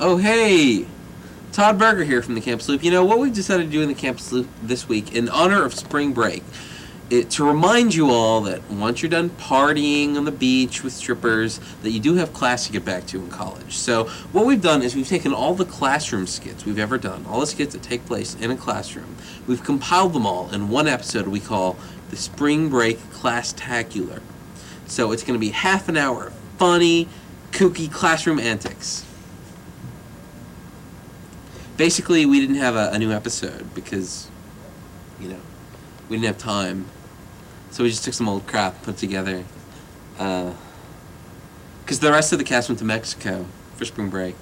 Oh, hey! Todd Berger here from the Campus Loop. You know, what we've decided to do in the Campus Loop this week, in honor of spring break, to remind you all that once you're done partying on the beach with strippers, that you do have class to get back to in college. So what we've done is we've taken all the classroom skits we've ever done, all the skits that take place in a classroom, we've compiled them all in one episode we call the Spring Break Classtacular. So it's going to be half an hour of funny, kooky classroom antics. Basically, we didn't have a new episode because, you know, we didn't have time. So we just took some old crap, put it together. Because the rest of the cast went to Mexico for spring break.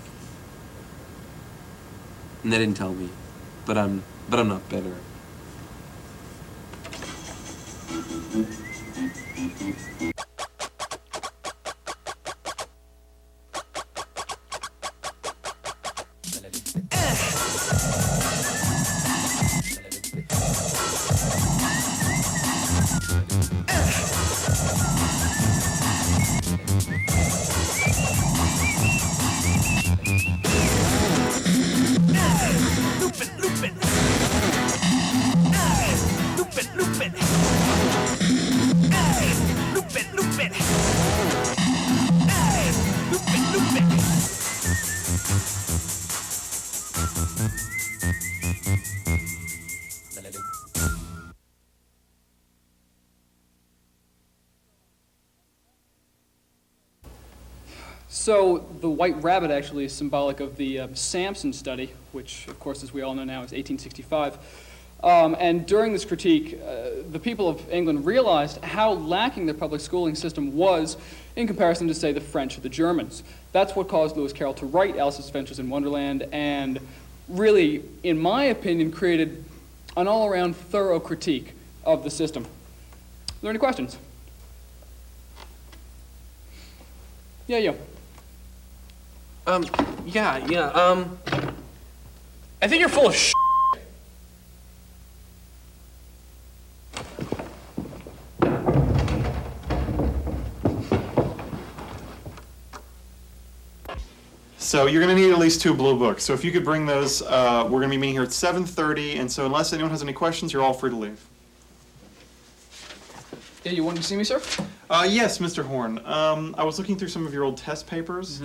And they didn't tell me. But I'm not bitter. So the white rabbit actually is symbolic of the Samson study, which, of course, as we all know now, is 1865. And during this critique, the people of England realized how lacking their public schooling system was in comparison to, say, the French or the Germans. That's what caused Lewis Carroll to write Alice's Adventures in Wonderland and really, in my opinion, created an all-around thorough critique of the system. Are there any questions? Yeah, you. I think you're full of shit. So you're going to need at least 2 blue books. So if you could bring those, we're going to be meeting here at 7:30, and so unless anyone has any questions, you're all free to leave. Yeah, you wanted to see me, sir? Yes, Mr. Horn. I was looking through some of your old test papers,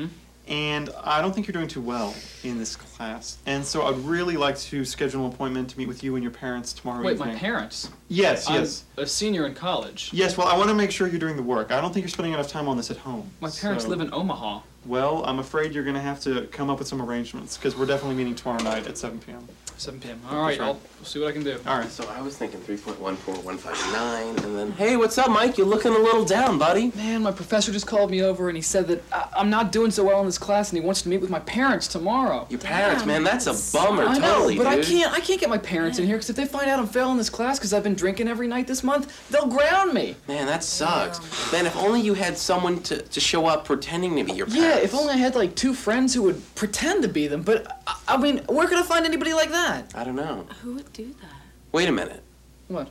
and I don't think you're doing too well in this class. And so I'd really like to schedule an appointment to meet with you and your parents tomorrow evening. Wait, my parents? Yes, yes. I'm a senior in college. Yes, well, I want to make sure you're doing the work. I don't think you're spending enough time on this at home. My parents live in Omaha. Well, I'm afraid you're going to have to come up with some arrangements, because we're definitely meeting tomorrow night at 7 p.m. 7 p.m. All right, I'll see what I can do. All right. So I was thinking 3.14159, and then, hey, what's up, Mike? You're looking a little down, buddy. Man, my professor just called me over and he said that I'm not doing so well in this class and he wants to meet with my parents tomorrow. Your parents, man, that's a bummer, I know, totally, but dude. I can't get my parents in here because if they find out I'm failing this class because I've been drinking every night this month, they'll ground me. Man, that sucks. Man, if only you had someone to show up pretending to be your parents. Yeah, if only I had like 2 friends who would pretend to be them, but I mean, where could I find anybody like that? I don't know. Who would do that? Wait a minute. What?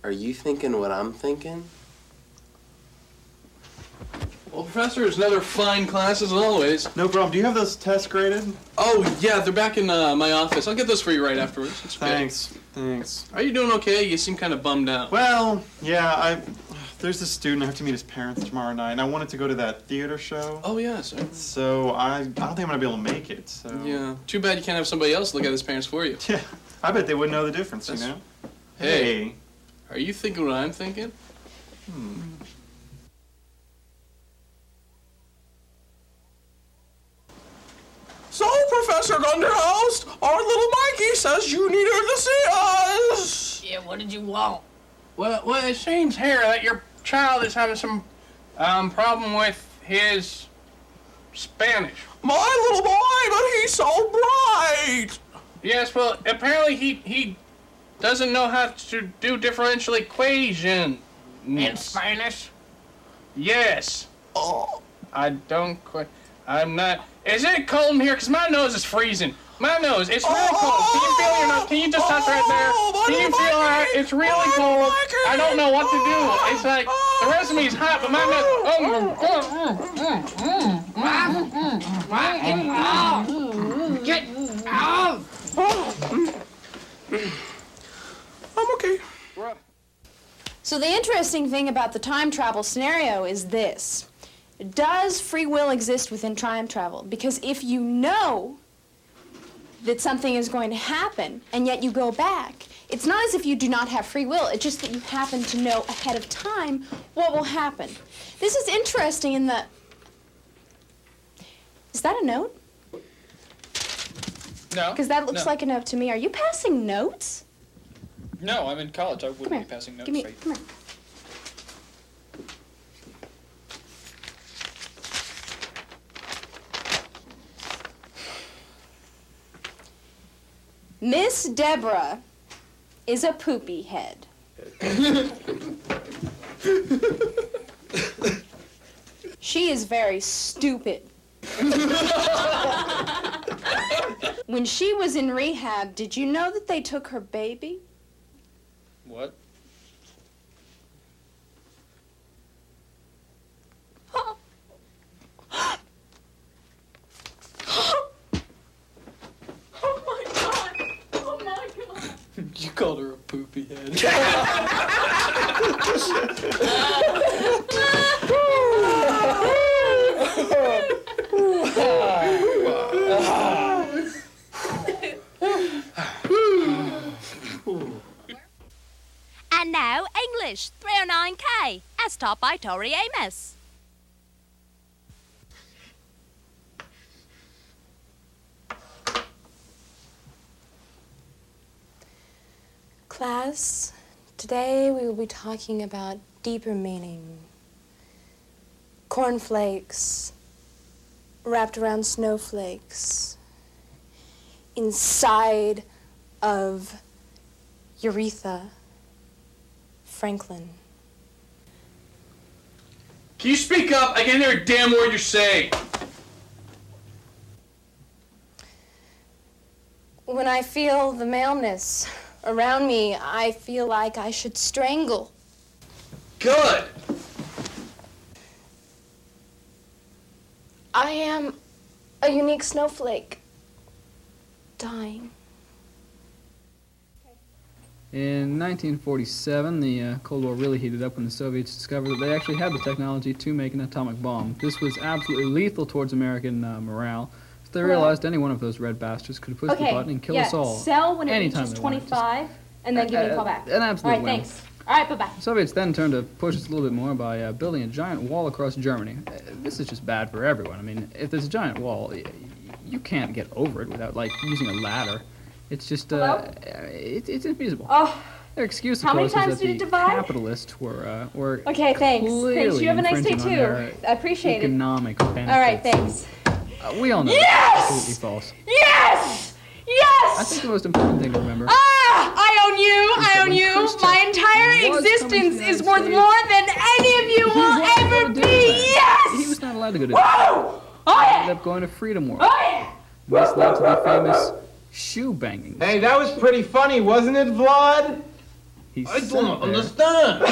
Are you thinking what I'm thinking? Well, Professor, it's another fine class as always. No problem. Do you have those tests graded? Oh, yeah, they're back in my office. I'll get those for you right afterwards. It's okay. Thanks. Are you doing okay? You seem kind of bummed out. Well, yeah, there's this student, I have to meet his parents tomorrow night, and I wanted to go to that theater show. Oh, yeah, sir. So I don't think I'm going to be able to make it, so... Yeah, too bad you can't have somebody else look at his parents for you. Yeah, I bet they wouldn't know the difference, you know? Hey, are you thinking what I'm thinking? So, Professor Gunderhouse, our little Mikey says you need her to see us. Yeah, what did you want? Well, it seems here that your child is having some problem with his Spanish. My little boy, but he's so bright. Yes, well, apparently he doesn't know how to do differential equations. In Spanish? Yes. Oh. I don't quite... I'm not... Is it cold in here? Because my nose is freezing. My nose, it's really cold. Can you feel your nose? Can you just touch right there? Can you feel that? It's really cold. I don't know what to do. It's like... The recipe's hot, but my Get out! I'm okay. So the interesting thing about the time travel scenario is this. Does free will exist within time travel? Because if you know that something is going to happen and yet you go back, it's not as if you do not have free will, it's just that you happen to know ahead of time what will happen. This is interesting in the... Is that a note? No. Because that looks like a note to me. Are you passing notes? No, I'm in college. I Come wouldn't here. be passing notes. Give me, right? come here. Miss Deborah is a poopy head. She is very stupid. When she was in rehab, did you know that they took her baby? What? You called her a poopy head. And now, English 309K, as taught by Tori Amos. Class, today we will be talking about deeper meaning. Cornflakes wrapped around snowflakes inside of Aretha Franklin. Can you speak up? I can't hear a damn word you're saying. When I feel the maleness around me, I feel like I should strangle. Good. I am a unique snowflake, dying. In 1947, the Cold War really heated up when the Soviets discovered that they actually had the technology to make an atomic bomb. This was absolutely lethal towards American morale. So they realized any one of those red bastards could push the button and kill us all. Sell when it anytime reaches they wanted. 25, and then give me a call back. An absolute All right, win. thanks. All right, bye-bye. The Soviets then turned to push us a little bit more by building a giant wall across Germany. This is just bad for everyone. I mean, if there's a giant wall, you can't get over it without, like, using a ladder. It's just, it's infeasible. Oh, Their excuse, of How many course, times is that did it the divide? capitalists were okay, thanks. clearly Thanks. You have a nice day, infringing on too. their I appreciate it. economic benefits. All right, thanks. We all know Yes! that's completely false. Yes! I Yes! think the most important thing to remember I own you! that I own when you! Khrushchev My entire was existence coming to the is United worth States, more than any of you he will wasn't ever allowed to do be! that. He Yes! was not allowed to go to Woo! Oh, He ended yeah! up going to Freedom War. Oh, yeah! This led to the famous shoe banging. Hey, that was pretty funny, wasn't it, Vlad? He I sat don't there. understand.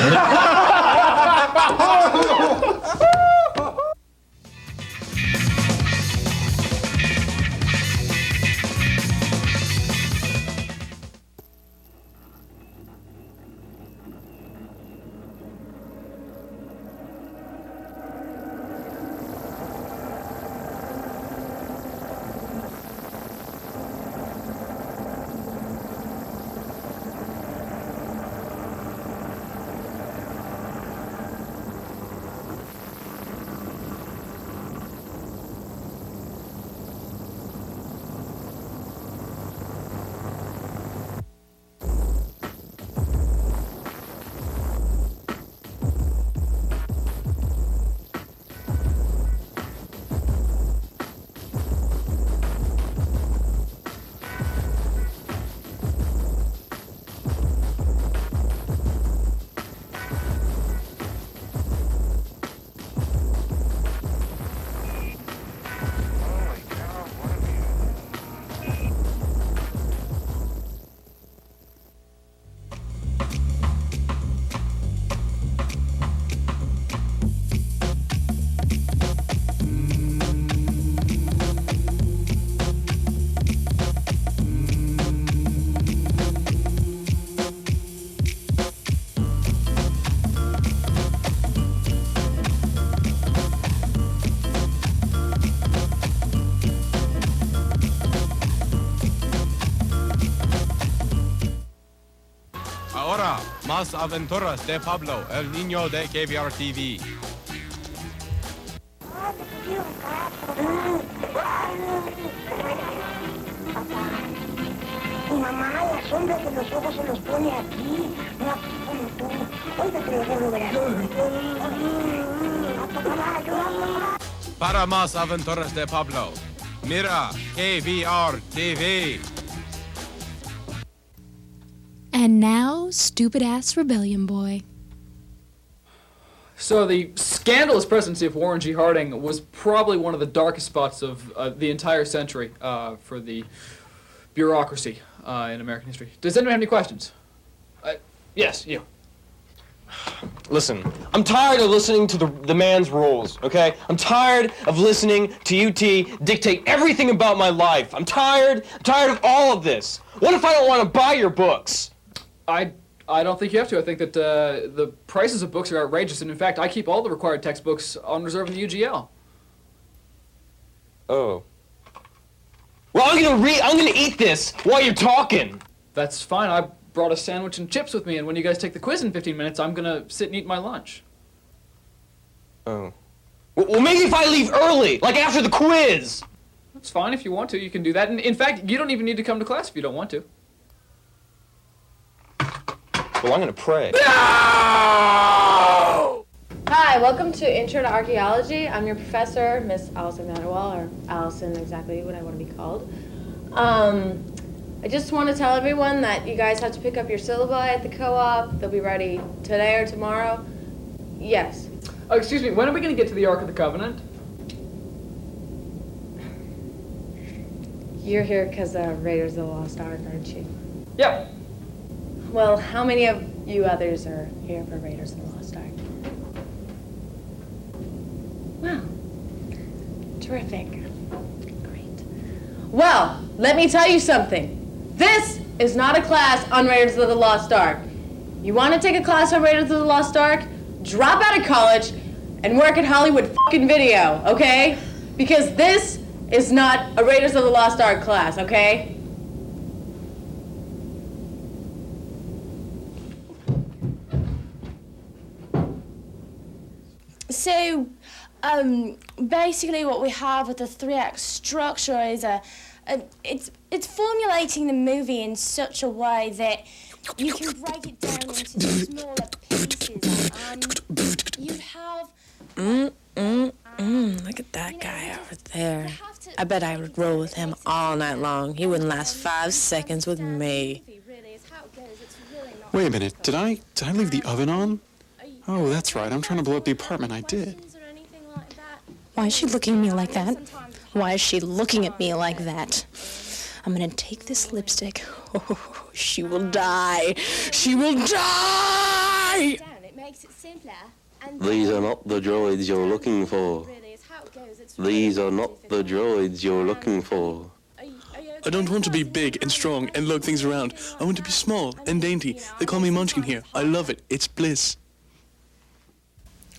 más aventuras de Pablo, el niño de KVR-TV. Mi mamá la sombra que los ojos se los pone aquí, no aquí como tú. Oiga, que lo verás. Para más aventuras de Pablo, mira KVR-TV. And now, stupid-ass rebellion boy. So the scandalous presidency of Warren G. Harding was probably one of the darkest spots of the entire century for the bureaucracy in American history. Does anyone have any questions? Yes, you. Listen, I'm tired of listening to the man's rules, okay? I'm tired of listening to UT dictate everything about my life. I'm tired of all of this. What if I don't want to buy your books? I don't think you have to. I think that the prices of books are outrageous, and in fact, I keep all the required textbooks on reserve in the UGL. Oh. Well, I'm gonna eat this while you're talking. That's fine. I brought a sandwich and chips with me, and when you guys take the quiz in 15 minutes, I'm gonna sit and eat my lunch. Oh. Well, maybe if I leave early, like after the quiz. That's fine if you want to. You can do that. And in fact, you don't even need to come to class if you don't want to. Well, I'm gonna pray. Hi, welcome to Intro to Archaeology. I'm your professor, Miss Allison Manuel, or Allison, exactly what I want to be called. I just want to tell everyone that you guys have to pick up your syllabi at the co-op. They'll be ready today or tomorrow. Yes. Oh, excuse me, when are we going to get to the Ark of the Covenant? You're here because of Raiders of the Lost Ark, aren't you? Yep. Well, how many of you others are here for Raiders of the Lost Ark? Wow. Terrific. Great. Well, let me tell you something. This is not a class on Raiders of the Lost Ark. You want to take a class on Raiders of the Lost Ark? Drop out of college and work at Hollywood fucking Video, okay? Because this is not a Raiders of the Lost Ark class, okay? So, basically what we have with the 3-act structure is it's formulating the movie in such a way that you can break it down into smaller pieces, and you have... Look at that guy over there. I bet I would roll with him all night long. He wouldn't last 5 seconds with me. Wait a minute, did I leave the oven on? Oh, that's right, I'm trying to blow up the apartment. I did. Why is she looking at me like that? Why is she looking at me like that? I'm gonna take this lipstick. Oh, she will die. She will die! These are not the droids you're looking for. These are not the droids you're looking for. I don't want to be big and strong and lug things around. I want to be small and dainty. They call me Munchkin here. I love it. It's bliss.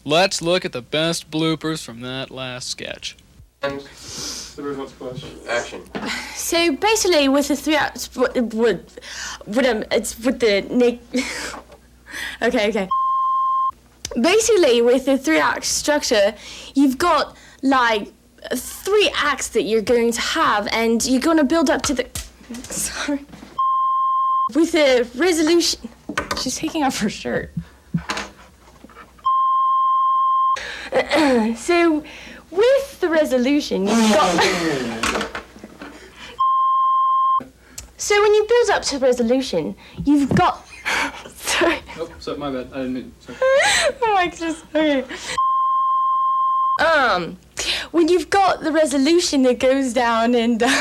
Let's look at the best bloopers from that last sketch. And the results question. Action. So basically with the 3-act... it's with the... Okay. Basically with the 3-act structure, you've got like 3 acts that you're going to have, and you're going to build up to the... Sorry. With the resolution... She's taking off her shirt. So, with the resolution, you've got... So when you build up to resolution, you've got... Sorry. Oh, sorry, my bad. I didn't mean... Sorry. Oh my goodness, okay. When you've got the resolution that goes down and, I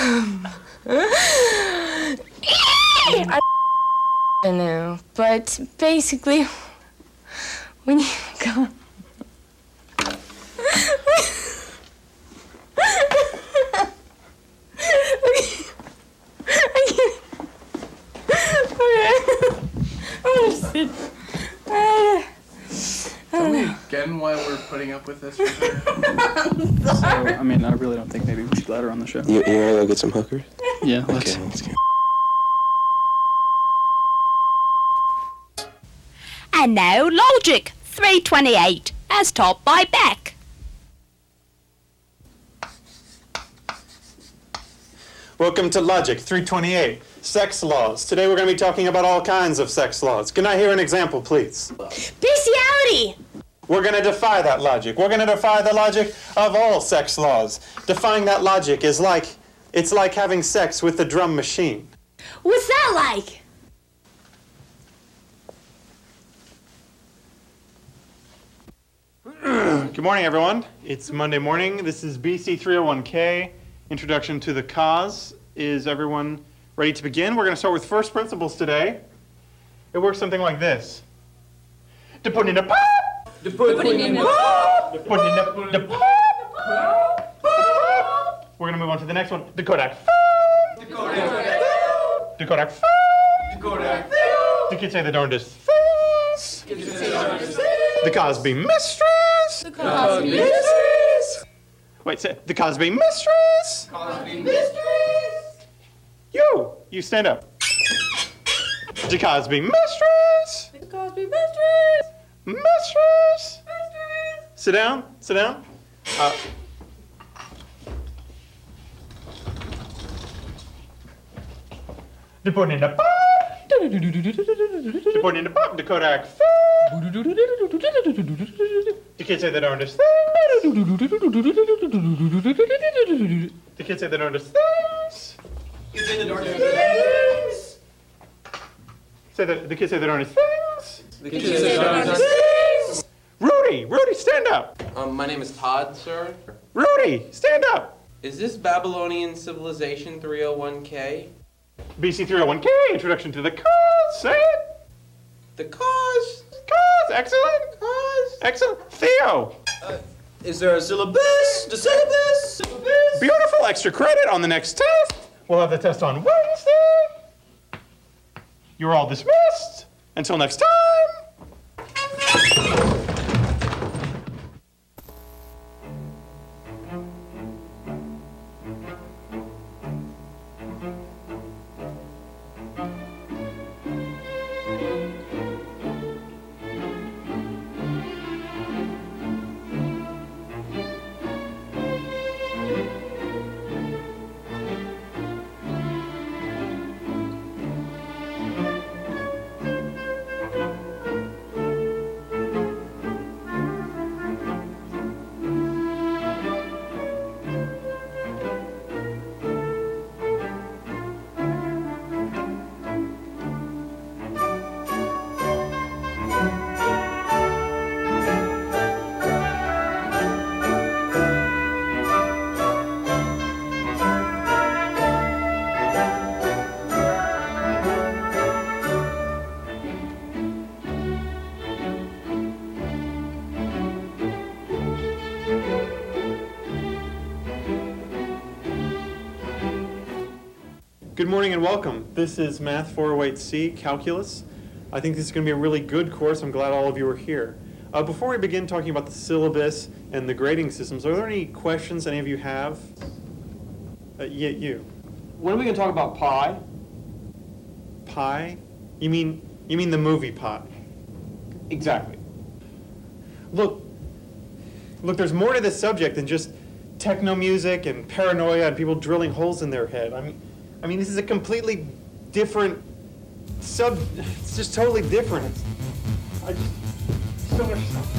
don't know, but basically, when you go... Are we again why we're putting up with this? So, I mean, I really don't think maybe we should let her on the show. You wanna go get some hookers? Yeah, Okay, let's go. And now Logic 328, as taught by Beck. Welcome to Logic 328, sex laws. Today we're going to be talking about all kinds of sex laws. Can I hear an example, please? Bestiality! We're going to defy that logic. We're going to defy the logic of all sex laws. Defying that logic is it's like having sex with the drum machine. What's that like? Good morning, everyone. It's Monday morning. This is BC 301K, Introduction to the Cause. Is everyone ready to begin? We're going to start with first principles today. It works something like this. To put in a pop! To put in a pop! To put in a pop! We're going to move on to the next one. The Kodak. The Kodak. The Kodak. The Kodak. The kids say the darndest things. The Cosby Mistress. The Cosby Mistress. Wait, say the Cosby Mistress. Cosby Mistress. You stand up. The Cosby Mistress. The Cosby Mistress. Mistress. Mistress. Sit down. Sit down. To put in the pop. To put in the pop. The Kodak. The kids say the darndest things. The kids say the darndest things. You say the darndest things. The kids say the darndest things. The kids say the darndest things. Rudy, stand up. My name is Todd, sir. Rudy, stand up. Is this Babylonian Civilization 301K? BC 301K, Introduction to the Cause. Say it. The cause? Cause, excellent. Cause. Excellent. Theo. Is there a syllabus? The syllabus? Syllabus? Beautiful. Extra credit on the next test. We'll have the test on Wednesday. You're all dismissed. Until next time. Good morning and welcome. This is Math 408C, Calculus. I think this is going to be a really good course. I'm glad all of you are here. Before we begin talking about the syllabus and the grading systems, are there any questions any of you have? You. When are we going to talk about pi? Pi? You mean the movie Pi? Exactly. Look, there's more to this subject than just techno music and paranoia and people drilling holes in their head. I mean, this is a completely different it's just totally different. So much stuff.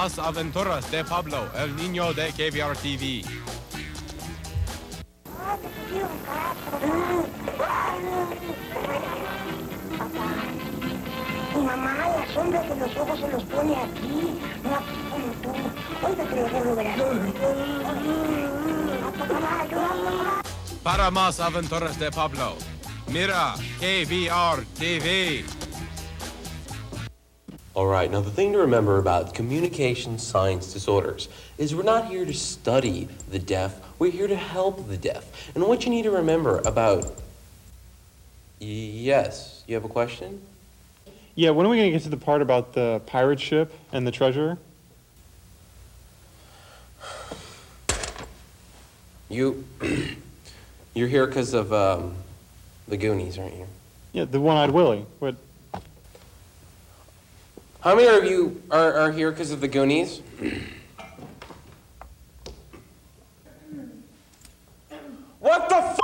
más aventuras de Pablo, el niño de KVR-TV. Mi mamá la sombra que los ojos se los pone aquí, no aquí como tú. Hoy te creo que lo verás. Para más aventuras de Pablo, mira KVR-TV. All right, now the thing to remember about communication science disorders is we're not here to study the deaf, we're here to help the deaf. And what you need to remember about... Yes, you have a question? Yeah, when are we going to get to the part about the pirate ship and the treasure? You're here because of the Goonies, aren't you? Yeah, the One-Eyed Willie. What? How many of you are here because of the Goonies? What the f***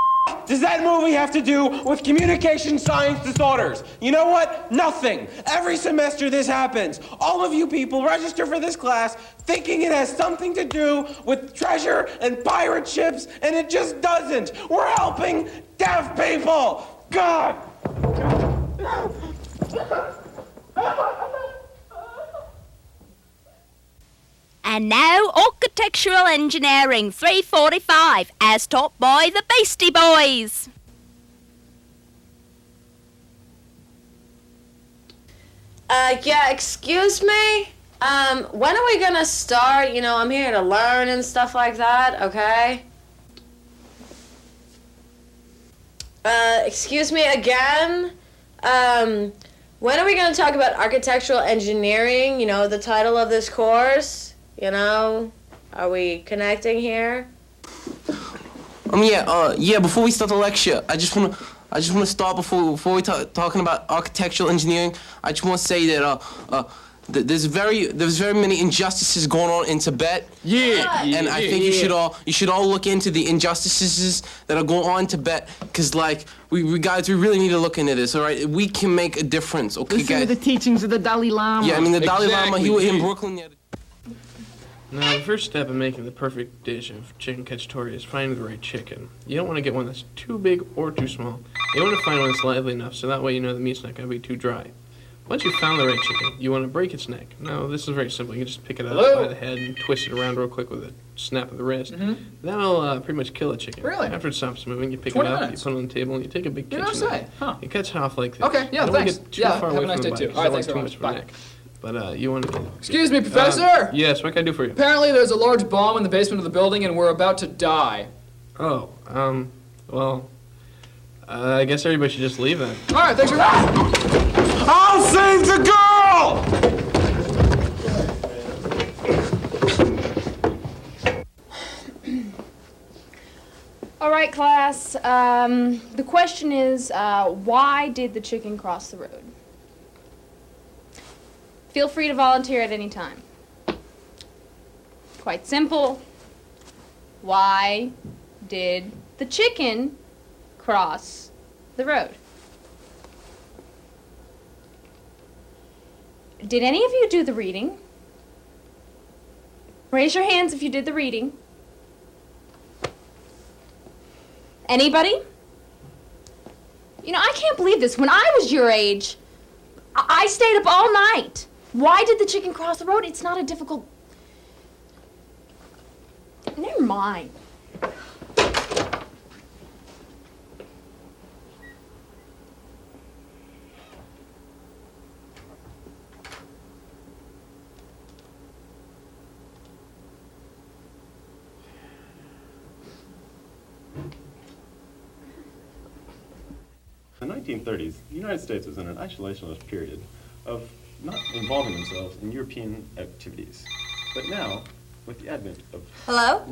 does that movie have to do with communication science disorders? You know what? Nothing. Every semester this happens. All of you people register for this class thinking it has something to do with treasure and pirate ships, and it just doesn't. We're helping deaf people. God! And now, Architectural Engineering 345, as taught by the Beastie Boys. Yeah, excuse me? When are we gonna start? You know, I'm here to learn and stuff like that, okay? Excuse me again? When are we gonna talk about architectural engineering? You know, the title of this course? You know, are we connecting here? Yeah, before we start the lecture, I just wanna start before we talking about architectural engineering. I just want to say that there's very many injustices going on in Tibet. And I think you should all look into the injustices that are going on in Tibet, because like we really need to look into this. All right, we can make a difference. Okay, Listen guys. to the teachings of the Dalai Lama. Yeah, I mean the Dalai Lama. He was in Brooklyn. Now, the first step in making the perfect dish of chicken cacciatore is finding the right chicken. You don't want to get one that's too big or too small. You want to find one that's lively enough, so that way you know the meat's not going to be too dry. Once you've found the right chicken, you want to break its neck. Now, this is very simple. You can just pick it up by the head and twist it around real quick with a snap of the wrist. That'll pretty much kill a chicken. Really? After it stops moving, you pick it 20 up, minutes. you put it on the table, and you take a big You kitchen don't say. knife. Huh. You cut it off like this. Okay, yeah, you don't thanks. Get too Yeah, far have away a nice from day the too. bite, 'cause All right, you thanks don't very want too much. much for the neck. But you want to get... Excuse me, Professor! Yes, what can I do for you? Apparently there's a large bomb in the basement of the building and we're about to die. Oh, well, I guess everybody should just leave then. All right, thanks very much. I'll save the girl! All right, class. The question is, why did the chicken cross the road? Feel free to volunteer at any time. Quite simple. Why did the chicken cross the road? Did any of you do the reading? Raise your hands if you did the reading. Anybody? You know, I can't believe this. When I was your age, I stayed up all night. Why did the chicken cross the road? It's not a difficult... Never mind. In the 1930s, the United States was in an isolationist period of not involving themselves in European activities. But now, with the advent of Hello?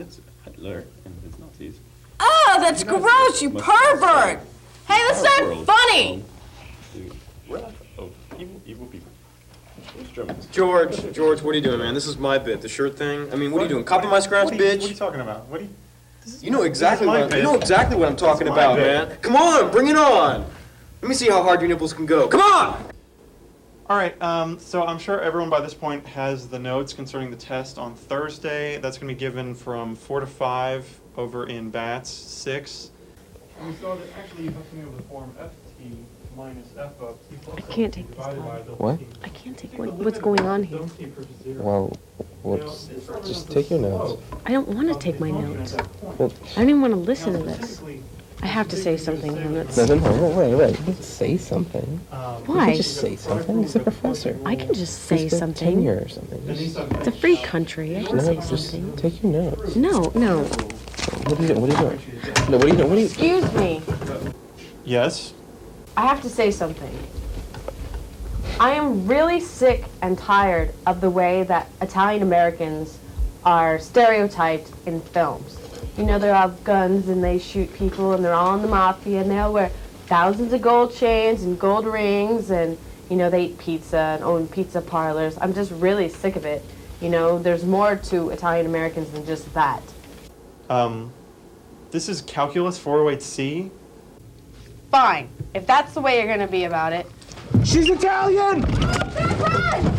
Hitler and his Nazis, Oh, that's gross, you pervert! Hey, that's not funny! the wrath of evil people. Those Germans. George, what are you doing, man? This is my bit, the shirt thing. I mean, what are you doing? Copy my scratch, bitch? What are you talking about? You know exactly my what bit. you know exactly what I'm talking This is my about, bit. man. Come on, bring it on. Let me see how hard your nipples can go. Come on! All right, so I'm sure everyone by this point has the notes concerning the test on Thursday. That's going to be given from 4 to 5 over in BATS 6. And we saw that actually you have to be able to form FT minus F of T plus I can't take this time. What? I can't take what's going on here. Well, just take your notes. I don't want to take my notes. Well, I don't even want to listen to this. I have to say something. Wait. You can say something. Why? You can just say something. He's a professor. I can just say He's something. Tenure or something. It's a free country. I can say just something. take your notes. No. What are you doing? No, what are you doing? Excuse me. Yes? I have to say something. I am really sick and tired of the way that Italian Americans are stereotyped in films. You know, they have guns and they shoot people and they're all in the mafia and they all wear thousands of gold chains and gold rings and, you know, they eat pizza and own pizza parlors. I'm just really sick of it. You know, there's more to Italian Americans than just that. This is Calculus 408C. Fine. If that's the way you're going to be about it. She's Italian! Run!